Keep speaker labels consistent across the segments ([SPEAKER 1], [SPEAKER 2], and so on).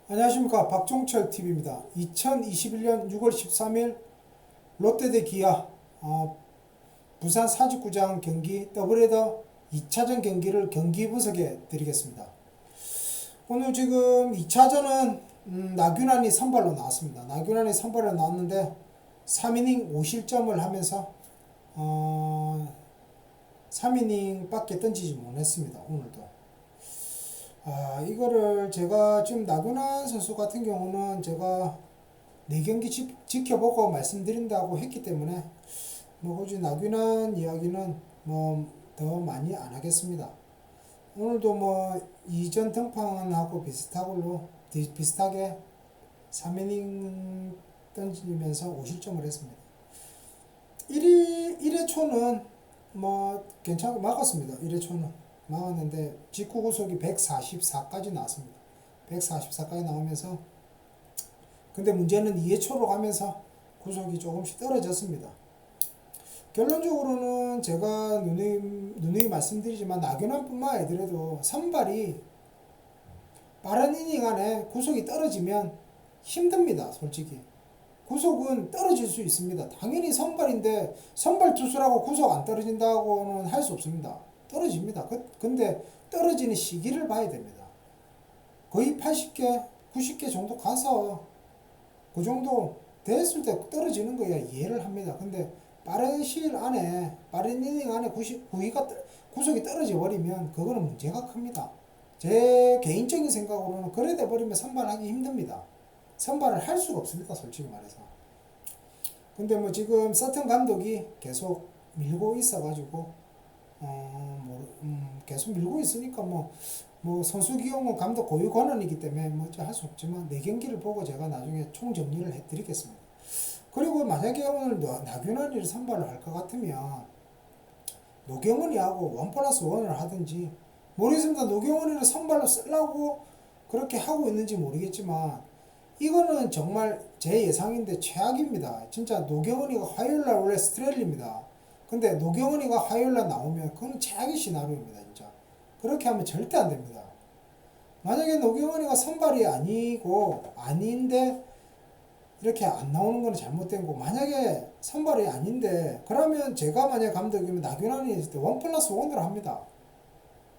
[SPEAKER 1] 안녕하십니까, 박종철 TV입니다. 2021년 6월 13일 롯데 대 기아 부산 사직구장 경기 더블헤더 2차전 경기를 경기 분석해 드리겠습니다. 오늘 지금 2차전은 나균환이 선발로 나왔습니다. 나균환이 선발로 나왔는데 3이닝 5실점을 하면서 3이닝 밖에 던지지 못했습니다. 오늘도. 이거를 제가 지금 나균환 선수 같은 경우는 제가 4경기 지켜보고 말씀드린다고 했기 때문에 굳이 나균환 이야기는 더 많이 안 하겠습니다. 오늘도 이전 등판하고 비슷하게 3이닝 던지면서 5실점을 했습니다. 1회 초는 괜찮게 막았습니다. 1회 초는. 막았는데 직구 구속이 144까지 나왔습니다. 144까지 나오면서 근데 문제는 2회 초로 가면서 구속이 조금씩 떨어졌습니다. 결론적으로는 제가 누누이 말씀드리지만 나균환뿐만 아니더라도 선발이 빠른 이닝 안에 구속이 떨어지면 힘듭니다. 솔직히 구속은 떨어질 수 있습니다. 당연히 선발인데 선발 투수라고 구속 안 떨어진다고는 할 수 없습니다. 떨어집니다. 근데 떨어지는 시기를 봐야 됩니다. 거의 80개, 90개 정도 가서 그 정도 됐을 때 떨어지는 거야 이해를 합니다. 근데 빠른 시일 안에, 빠른 이닝 안에 구속이 떨어져 버리면 그거는 문제가 큽니다. 제 개인적인 생각으로는 그래 돼 버리면 선발하기 힘듭니다. 선발을 할 수가 없습니다. 솔직히 말해서. 근데 지금 서튼 감독이 계속 밀고 있어가지고 계속 밀고 있으니까 선수 기용은 감독 고유 권한이기 때문에 할 수 없지만 4경기를 보고 제가 나중에 총 정리를 해드리겠습니다. 그리고 만약에 오늘 나균환이를 선발을 할 것 같으면 노경은이하고 1+1을 하든지 모르겠습니다. 노경은이를 선발로 쓰려고 그렇게 하고 있는지 모르겠지만 이거는 정말 제 예상인데 최악입니다. 진짜 노경은이가 화요일날 원래 스트렐입니다. 근데 노경은이가 화요일날 나오면 그건 최악의 시나리오입니다. 진짜 그렇게 하면 절대 안 됩니다. 만약에 노경은이가 선발이 아닌데 이렇게 안 나오는 건 잘못된 거고, 만약에 선발이 아닌데 그러면 제가 만약 감독이면 나균환이 있을 때 1+1으로 합니다.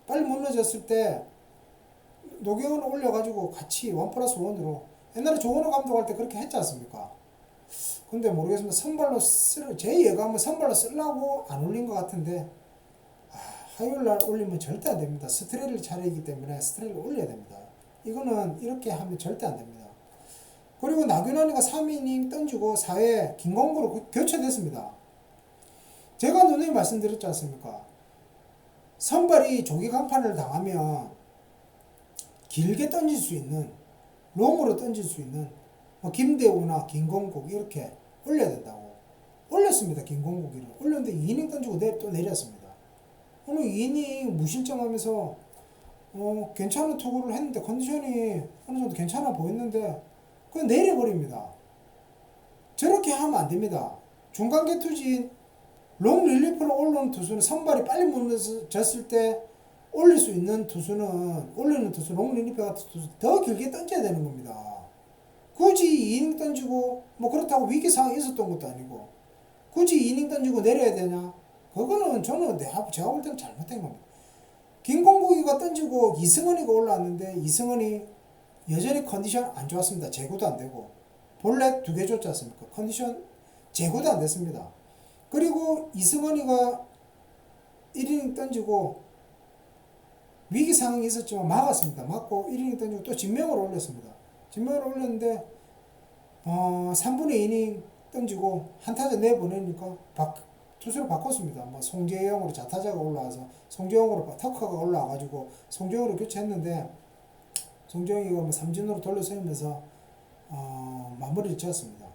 [SPEAKER 1] 빨리 무너졌을 때 노경은을 올려가지고 같이 1+1으로 옛날에 조건호 감독 할 때 그렇게 했지 않습니까? 근데 모르겠습니다. 제 예감은 선발로 쓰려고 안 올린 것 같은데, 화요일날 올리면 절대 안 됩니다. 스트레일 차례이기 때문에 스트레일을 올려야 됩니다. 이거는 이렇게 하면 절대 안 됩니다. 그리고 나균환이가 3이닝 던지고 4회 김건구로 교체됐습니다. 제가 누누이 말씀드렸지 않습니까? 선발이 조기 강판을 당하면 길게 던질 수 있는, 롱으로 던질 수 있는 김대우나 김건국 이렇게 올려야 된다고. 올렸습니다. 김건국이를 올렸는데 2이닝 던지고 또 내렸습니다. 오늘 2이닝 무실점 하면서 괜찮은 투구를 했는데 컨디션이 어느 정도 괜찮아 보였는데 그냥 내려버립니다. 저렇게 하면 안 됩니다. 중간계 투진 롱 릴리프로 올라오는 투수는 선발이 빨리 무너졌을 때 올릴 수 있는 투수는 롱 릴리프 같은 투수 더 길게 던져야 되는 겁니다. 굳이 2이닝 던지고 그렇다고 위기 상황이 있었던 것도 아니고 굳이 2이닝 던지고 내려야 되냐? 그거는 제가 볼 때는 잘못된 겁니다. 김공국이가 던지고 이승헌이가 올라왔는데 이승헌이 여전히 컨디션 안 좋았습니다. 제구도 안 되고 볼넷 2개 줬지 않습니까? 컨디션 제구도 안 됐습니다. 그리고 이승헌이가 1이닝 던지고 위기 상황이 있었지만 막았습니다. 막고 1이닝 던지고 또 진명으로 올렸습니다. 진명으로 올렸는데 3분의 2이닝 던지고 한타자 내보내니까 투수를 바꿨습니다. 송재영으로 자타자가 올라와서 송재영으로 터커가 올라와가지고 송재영으로 교체했는데 송재영이가 삼진으로 돌려세우면서 마무리를 지었습니다.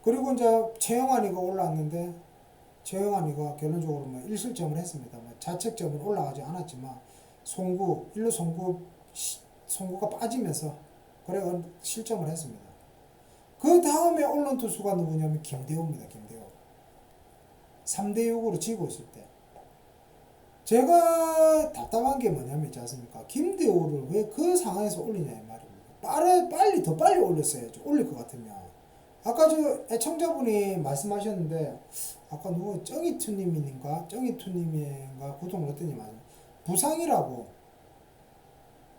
[SPEAKER 1] 그리고 이제 최영환이가 올라왔는데 최영환이가 결론적으로 1실점을 했습니다. 자책점은 올라가지 않았지만 일루 송구가 빠지면서 그래 실점을 했습니다. 그 다음에 올라온 투수가 누구냐면 김대우입니다. 김대우 3대6으로 지고 있을 때 제가 답답한 게 뭐냐면 있지 않습니까? 김대우를 왜 그 상황에서 올리냐 이 말입니다. 빨리 더 빨리 올렸어야죠. 올릴 것 같으면. 아까 저 애청자분이 말씀하셨는데 아까 누구 정이투님인가 구독을 했더니 맞아요. 부상이라고.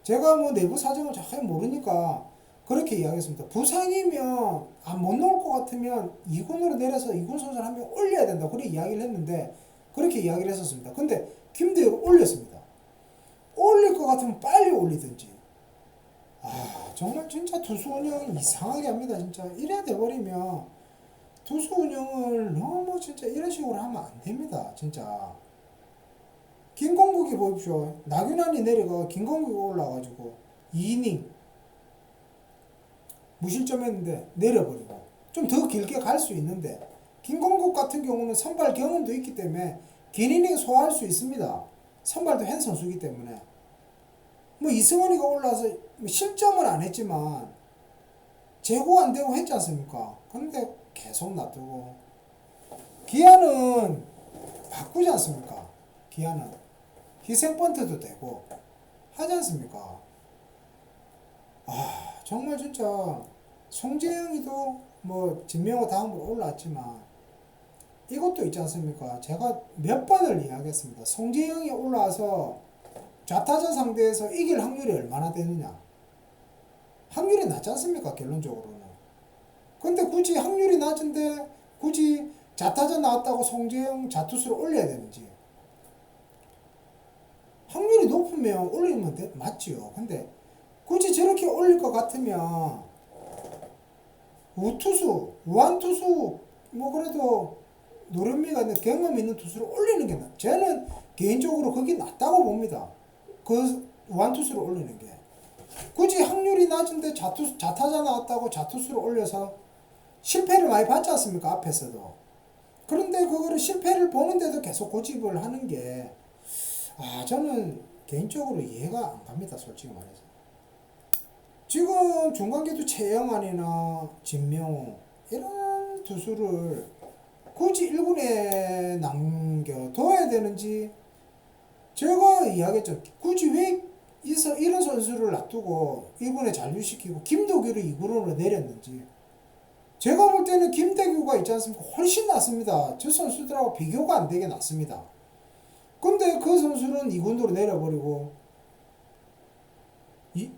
[SPEAKER 1] 제가 뭐 내부 사정을 잘 모르니까 그렇게 이야기했습니다. 부상이면 못 나올 것 같으면 2군으로 내려서 2군 선수를 한 명 올려야 된다. 그렇게 이야기를 했는데 그렇게 이야기를 했었습니다. 근데 김대우를 올렸습니다. 올릴 것 같으면 빨리 올리든지. 정말 진짜 투수 운영 이상하게 합니다. 진짜 이래 돼버리면 투수 운영을 너무 진짜 이런 식으로 하면 안 됩니다. 진짜. 김건국이 보십시오. 나균환이 내려가 김건국이 올라가지고 2이닝 무실점했는데 내려버리고 좀 더 길게 갈 수 있는데 김건국 같은 경우는 선발 경험도 있기 때문에 긴 이닝 소화할 수 있습니다. 선발도 한 선수이기 때문에 뭐 이승원이가 올라와서 실점은 안 했지만 제고 안 되고 했지 않습니까? 근데 계속 놔두고 기아는 바꾸지 않습니까? 기아는 희생번트도 되고 하지 않습니까? 정말 진짜 송재영이도 뭐 진명호 다음으로 올라왔지만 이것도 있지 않습니까? 제가 몇 번을 이야기했습니다. 송재영이 올라와서 좌타자 상대에서 이길 확률이 얼마나 되느냐? 확률이 낮지 않습니까? 결론적으로는. 근데 굳이 확률이 낮은데 굳이 좌타자 나왔다고 송재영 좌투수를 올려야 되는지. 확률이 높으면 올리면 맞지요. 근데 굳이 저렇게 올릴 것 같으면 우투수, 우한투수 뭐 그래도 노련미가 있는 경험 있는 투수를 올리는 게 저는 개인적으로 그게 낫다고 봅니다. 그 우한투수를 올리는 게. 굳이 확률이 낮은데 좌타자 나왔다고 좌투수를 올려서 실패를 많이 받지 않습니까? 앞에서도. 그런데 그거를 실패를 보는데도 계속 고집을 하는 게 저는 개인적으로 이해가 안 갑니다. 솔직히 말해서. 지금 중간계도 최영환이나 진명호 이런 투수를 굳이 1군에 남겨둬야 되는지 제가 이야기했죠. 굳이 왜 이런 선수를 놔두고 1군에 잔류시키고 김도규를 2군으로 내렸는지. 제가 볼 때는 김대규가 있지 않습니까? 훨씬 낫습니다. 저 선수들하고 비교가 안 되게 낫습니다. 근데 그 선수는 2군으로 내려버리고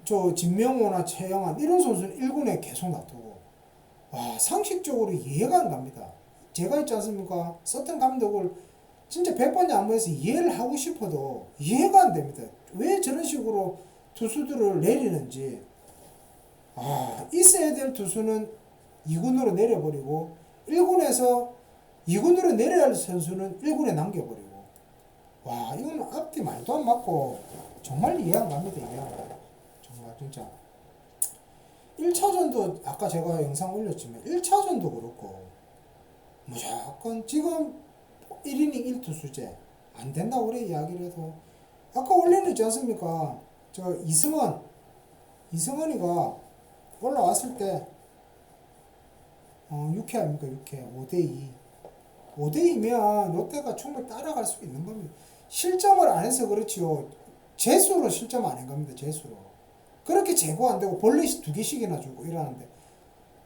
[SPEAKER 1] 저 진명호나 최영환 이런 선수는 1군에 계속 놔두고 상식적으로 이해가 안 갑니다. 제가 있지 않습니까? 서튼 감독을 진짜 100번 양보해서 이해를 하고 싶어도 이해가 안 됩니다. 왜 저런 식으로 투수들을 내리는지. 있어야 될 투수는 2군으로 내려버리고 1군에서 2군으로 내려야 할 선수는 1군에 남겨버리고. 이거는 앞뒤 말도 안 맞고 정말 이해 안 갑니다. 정말 진짜 1차전도 아까 제가 영상 올렸지만 1차전도 그렇고 무조건 지금 1이닝 1투수제 안 된다고 그래 이야기를 해도 아까 올려냈지 않습니까? 저 이승원이가 올라왔을 때 6회 아닙니까? 6회 5대2 5대2면 롯데가 충분히 따라갈 수 있는 겁니다. 실점을 안 해서 그렇지요. 재수로 실점 안 한 겁니다. 재수로. 그렇게 제고 안 되고 벌레 2개씩이나 주고 이러는데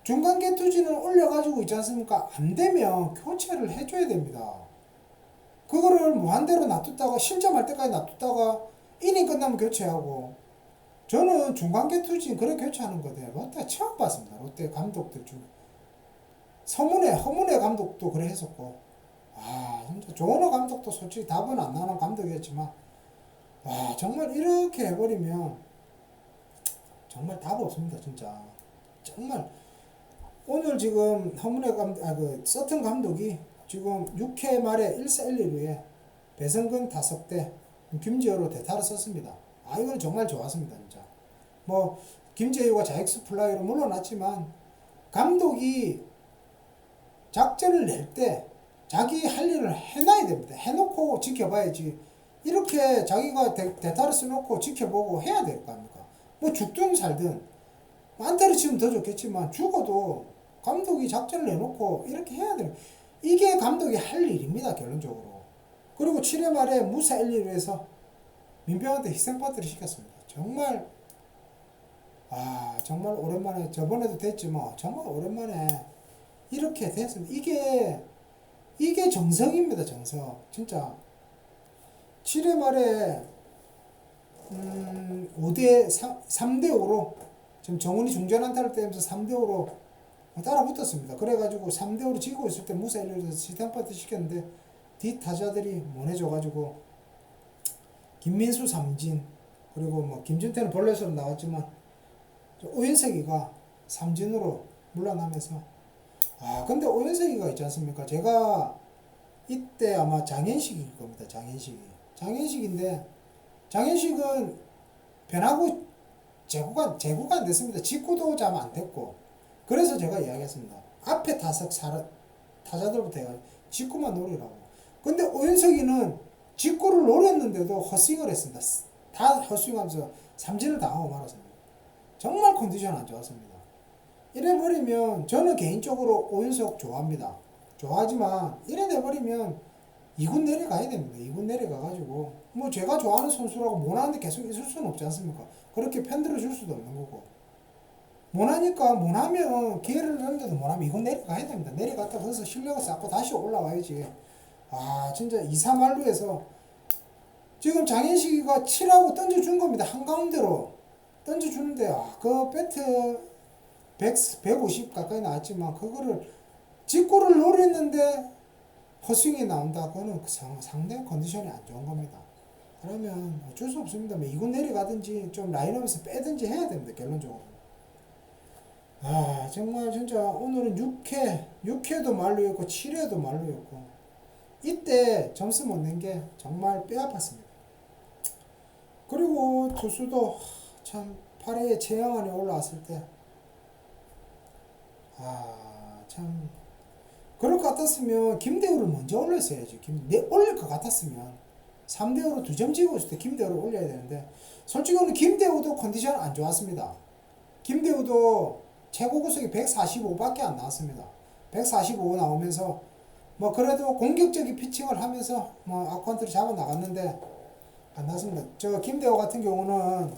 [SPEAKER 1] 중간 개투지는 올려가지고 있지 않습니까? 안 되면 교체를 해줘야 됩니다. 그거를 무한대로 놔뒀다가 실점할 때까지 놔뒀다가 이닝 끝나면 교체하고. 저는 중간 개투지 그렇게 교체하는 거대 롯데 처음 봤습니다. 롯데 감독들 중에 허문회 감독도 그래 했었고 진짜 조은호 감독도 솔직히 답은 안 나오는 감독이었지만 정말 이렇게 해버리면 정말 답 없습니다. 진짜 정말 오늘 지금 허문회 서튼 감독이 지금 6회 말에 1사 1리루에 배성근 5대 김재호로 대타를 썼습니다. 이건 정말 좋았습니다. 진짜 뭐 김재호가 자익수 플라이로 물러났지만 감독이 작전을 낼 때 자기 할 일을 해놔야 됩니다. 해놓고 지켜봐야지. 이렇게 자기가 대타를 써놓고 지켜보고 해야 될 거 아닙니까? 뭐 죽든 살든 안타를 치면 더 좋겠지만 죽어도 감독이 작전을 내놓고 이렇게 해야 돼요. 이게 감독이 할 일입니다. 결론적으로. 그리고 7회 말에 무사 1, 2루에서 민병한테 희생번트를 시켰습니다. 정말 정말 오랜만에, 저번에도 됐지만 정말 오랜만에 이렇게 됐습니다. 이게 정석입니다. 정석. 진짜 7회 말에 3대5로 지금 정훈이 중전안타를 때면서 3대5로 따라 붙었습니다. 그래가지고 3대5로 지고 있을 때 무사 1루에서 시탄파트 시켰는데 뒷타자들이 못 해줘가지고 김민수 삼진, 그리고 뭐 김준태는 볼넷으로 나왔지만 오윤석이가 삼진으로 물러나면서, 근데 오윤석이가 있지 않습니까? 제가 이때 아마 장현식일 겁니다. 장현식인데 장현식은 변하고 제구가 안 됐습니다. 직구도 잘 안 됐고, 그래서 제가 이야기했습니다. 앞에 타자들부터 해가지고 직구만 노리라고. 근데 오윤석이는 직구를 노렸는데도 헛스윙을 했습니다. 다 헛스윙하면서 삼진을 당하고 말았습니다. 정말 컨디션 안 좋았습니다. 이래버리면 저는 개인적으로 오윤석 좋아합니다. 좋아하지만 이래 내버리면 2군 내려가야 됩니다. 2군 내려가가지고 뭐 제가 좋아하는 선수라고 못하는데 계속 있을 수는 없지 않습니까? 그렇게 편들어 줄 수도 없는 거고, 못하면 기회를 넣는데도 못하면 2군 내려가야 됩니다. 내려갔다 거기서 실력을 쌓고 다시 올라와야지. 진짜 2, 3할루에서 지금 장현식이가 7하고 던져준 겁니다. 한가운데로 던져주는데 그 배트 150 가까이 나왔지만 그거를 직구를 노렸는데 헛스윙이 나온다. 그거는 상당히 컨디션이 안 좋은 겁니다. 그러면 어쩔 수 없습니다. 뭐 2군 내려가든지 좀 라인업에서 빼든지 해야 됩니다. 결론적으로. 정말 진짜 오늘은 6회도 만루였고 7회도 만루였고, 이때 점수 못 낸 게 정말 뼈 아팠습니다. 그리고 투수도 참 8회에 최영환이 올라왔을 때 참 그럴 것 같았으면 김대우를 먼저 올렸어야지. 올릴 것 같았으면 3대5로 2점 지고 있을 때 김대우를 올려야 되는데, 솔직히 오늘 김대우도 컨디션 안 좋았습니다. 김대우도 최고 구속이 145밖에 안 나왔습니다. 145 나오면서 뭐 그래도 공격적인 피칭을 하면서 뭐 아쿠안트를 잡아 나갔는데 안 나왔습니다. 저 김대우 같은 경우는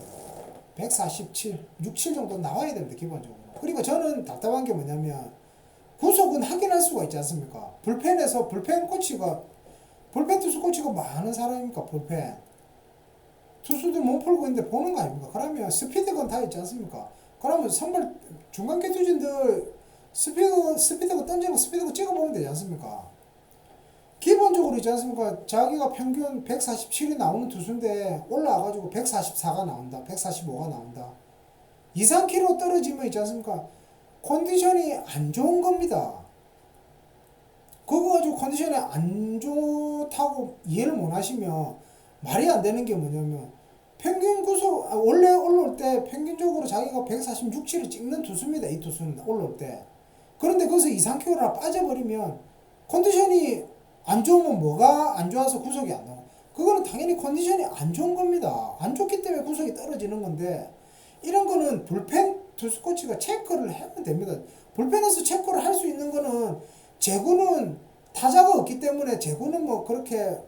[SPEAKER 1] 147, 67 정도 나와야 됩니다. 기본적으로. 그러니까 저는 답답한 게 뭐냐면 구속은 확인할 수가 있지 않습니까? 불펜 투수 코치가 많은 사람입니까? 불펜 투수들 몸 풀고 있는데 보는 거 아닙니까? 그러면 스피드건 다 있지 않습니까? 그러면 선발 중간계 투진들 스피드건 던지고 스피드건 찍어보면 되지 않습니까? 기본적으로 있지 않습니까? 자기가 평균 147이 나오는 투수인데 올라와가지고 144가 나온다, 145가 나온다, 2, 3kg 떨어지면 있지 않습니까? 컨디션이 안 좋은 겁니다. 그거 가지고 컨디션이 안 좋다고 이해를 못 하시면 말이 안 되는 게 뭐냐면, 평균 구속, 원래 올라올 때 평균적으로 자기가 146, 7을 찍는 투수입니다. 이 투수는 올라올 때. 그런데 거기서 2, 3kg나 빠져버리면 컨디션이 안 좋으면 뭐가 안 좋아서 구속이 안 나와? 그거는 당연히 컨디션이 안 좋은 겁니다. 안 좋기 때문에 구속이 떨어지는 건데, 이런 거는 불펜 투수 코치가 체크를 하면 됩니다. 불펜에서 체크를 할 수 있는 거는, 제구는 타자가 없기 때문에 제구는 뭐 그렇게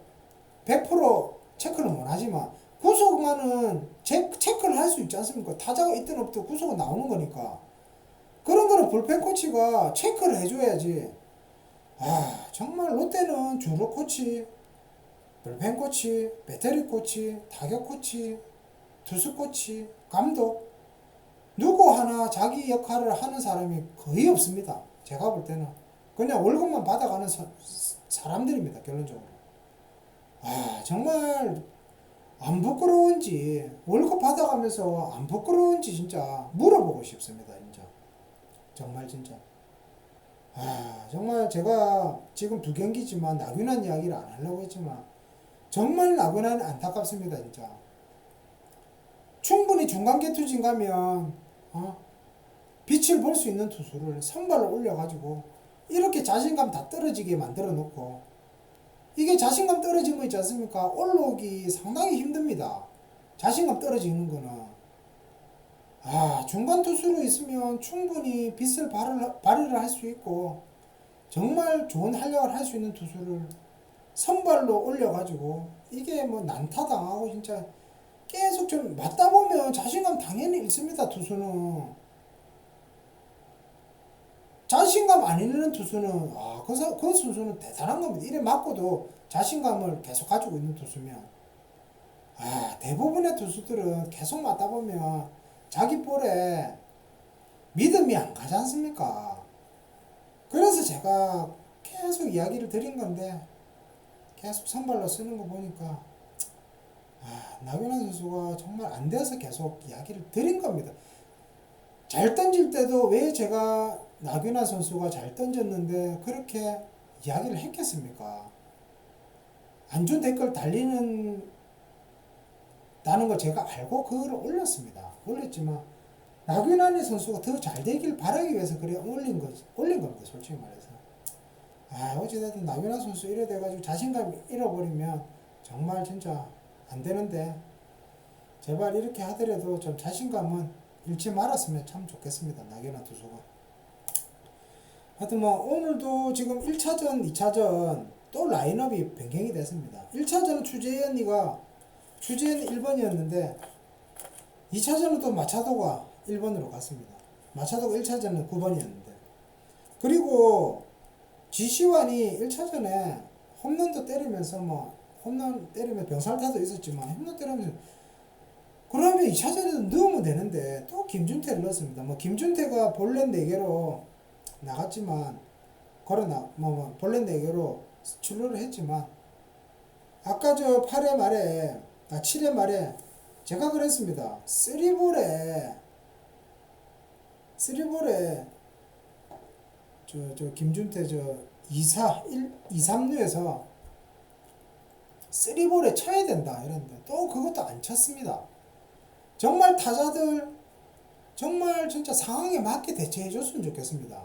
[SPEAKER 1] 100% 체크는 못 하지만 구속만은 체크를 할 수 있지 않습니까? 타자가 있든 없든 구속은 나오는 거니까. 그런 거는 불펜 코치가 체크를 해줘야지. 정말 롯데는 주루 코치, 불펜 코치, 배터리 코치, 타격 코치, 투수 코치, 감독, 누구 하나 자기 역할을 하는 사람이 거의 없습니다. 제가 볼 때는 그냥 월급만 받아가는 사람들입니다. 결론적으로. 정말 안 부끄러운지, 월급 받아가면서 안 부끄러운지 진짜 물어보고 싶습니다. 진짜. 정말 진짜. 정말 제가 지금 2경기지만 나균한 이야기를 안 하려고 했지만 정말 나균한 안타깝습니다. 진짜. 충분히 중간계 투진 가면 빛을 볼 수 있는 투수를 선발로 올려가지고 이렇게 자신감 다 떨어지게 만들어 놓고, 이게 자신감 떨어지면 있지 않습니까? 올라오기 상당히 힘듭니다. 자신감 떨어지는 거는. 중간 투수로 있으면 충분히 빛을 발휘를 할 수 있고 정말 좋은 활약을 할 수 있는 투수를 선발로 올려가지고 이게 뭐 난타당하고 진짜 계속 좀 맞다 보면 자신감 당연히 있습니다. 투수는 자신감 안 있는 투수는 그 선수는 대단한 겁니다. 이래 맞고도 자신감을 계속 가지고 있는 투수면 대부분의 투수들은 계속 맞다 보면 자기 볼에 믿음이 안 가지 않습니까? 그래서 제가 계속 이야기를 드린 건데 계속 선발로 쓰는 거 보니까 나균환 선수가 정말 안 돼서 계속 이야기를 드린 겁니다. 잘 던질 때도 왜 제가 나균환 선수가 잘 던졌는데 그렇게 이야기를 했겠습니까? 안 좋은 댓글 달리는 다는 걸 제가 알고 그걸 올렸습니다. 올렸지만 나균환 선수가 더 잘 되길 바라기 위해서 그래 올린 겁니다. 솔직히 말해서. 어찌됐든 나균환 선수 이래 돼가지고 자신감 잃어버리면 정말 진짜 안 되는데 제발 이렇게 하더라도 좀 자신감은 잃지 말았으면 참 좋겠습니다. 나균환 투수가. 하여튼 뭐 오늘도 지금 1차전, 2차전 또 라인업이 변경이 됐습니다. 1차전은 추재현이가 1번이었는데 2차전은 또 마차도가 1번으로 갔습니다. 마차도가 1차전은 9번이었는데 그리고 지시환이 1차전에 홈런도 때리면서 홈런 때리면 병살타도 있었지만 홈런 때리면서 그러면 2차전에도 넣으면 되는데 또 김준태를 넣었습니다. 김준태가 볼넷 4개로 나갔지만 볼넷 4개로 출루를 했지만 아까 저 8회 말에 7회 말에 제가 그랬습니다. 3볼에 저 김준태 2, 3루에서 3볼에 쳐야 된다 이랬는데 또 그것도 안 쳤습니다. 정말 타자들 정말 진짜 상황에 맞게 대처해 줬으면 좋겠습니다.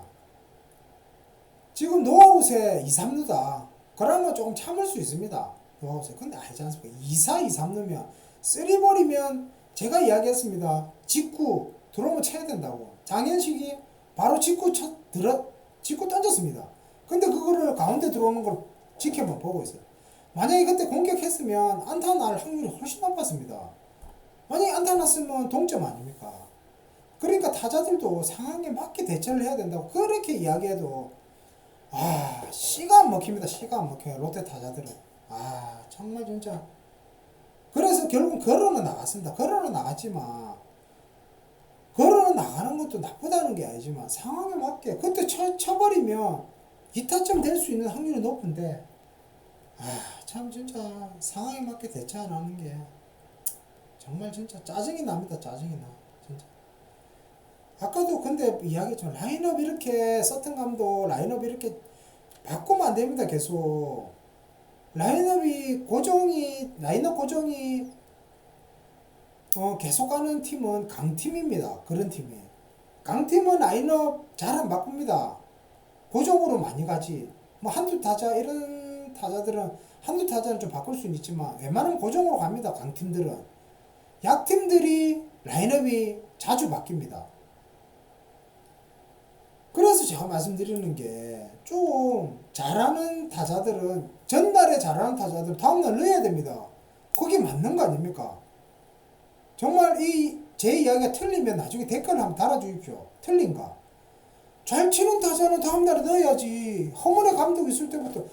[SPEAKER 1] 지금 노아웃에 2, 3루다. 그러면 조금 참을 수 있습니다. 노아웃에. 근데 알지 않습니까? 2, 4, 2, 3루면 3볼이면 제가 이야기했습니다. 직구 들어오면 쳐야 된다고. 장현식이 바로 직구 던졌습니다. 근데 그거를 가운데 들어오는 걸 지켜만 보고 있어요. 만약에 그때 공격했으면 안타 날 확률이 훨씬 높았습니다. 만약에 안타 났으면 동점 아닙니까? 그러니까 타자들도 상황에 맞게 대처를 해야 된다고 그렇게 이야기해도 씨가 안 먹힙니다. 씨가 안 먹혀요. 롯데 타자들은. 정말 진짜. 그래서 결국 걸어는 나갔습니다. 걸어는 나갔지만 걸어는 나가는 것도 나쁘다는 게 아니지만 상황에 맞게 그때 쳐버리면 2타점 될 수 있는 확률이 높은데 참 진짜 상황에 맞게 대처 안 하는 게 정말 진짜 짜증이 납니다. 짜증이 나. 진짜. 아까도 근데 이야기했지만 라인업 이렇게 서튼 감독 라인업 이렇게 바꾸면 안 됩니다. 계속 라인업 고정이 계속 가는 팀은 강팀입니다. 그런 팀이 강팀은 라인업 잘 안 바꿉니다. 고정으로 많이 가지. 한두 타자 이런 타자들은 한두 타자는 좀 바꿀 수는 있지만 웬만하면 고정으로 갑니다. 강팀들은. 약팀들이 라인업이 자주 바뀝니다. 그래서 제가 말씀드리는 게 좀 잘하는 타자들은 전날에 잘하는 타자들 다음날 넣어야 됩니다. 그게 맞는 거 아닙니까? 정말 제 이야기가 틀리면 나중에 댓글 한번 달아주십시오. 틀린가? 잘 치는 타자는 다음날에 넣어야지. 허문의 감독 있을 때부터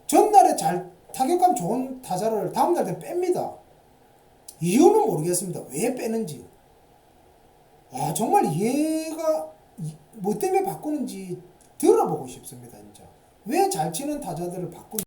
[SPEAKER 1] 전날에 타격감 좋은 타자를 다음날 뺍니다. 이유는 모르겠습니다. 왜 빼는지. 정말 이해가 뭐 때문에 바꾸는지 들어보고 싶습니다. 진짜. 왜 잘 치는 타자들을 바꾸는지.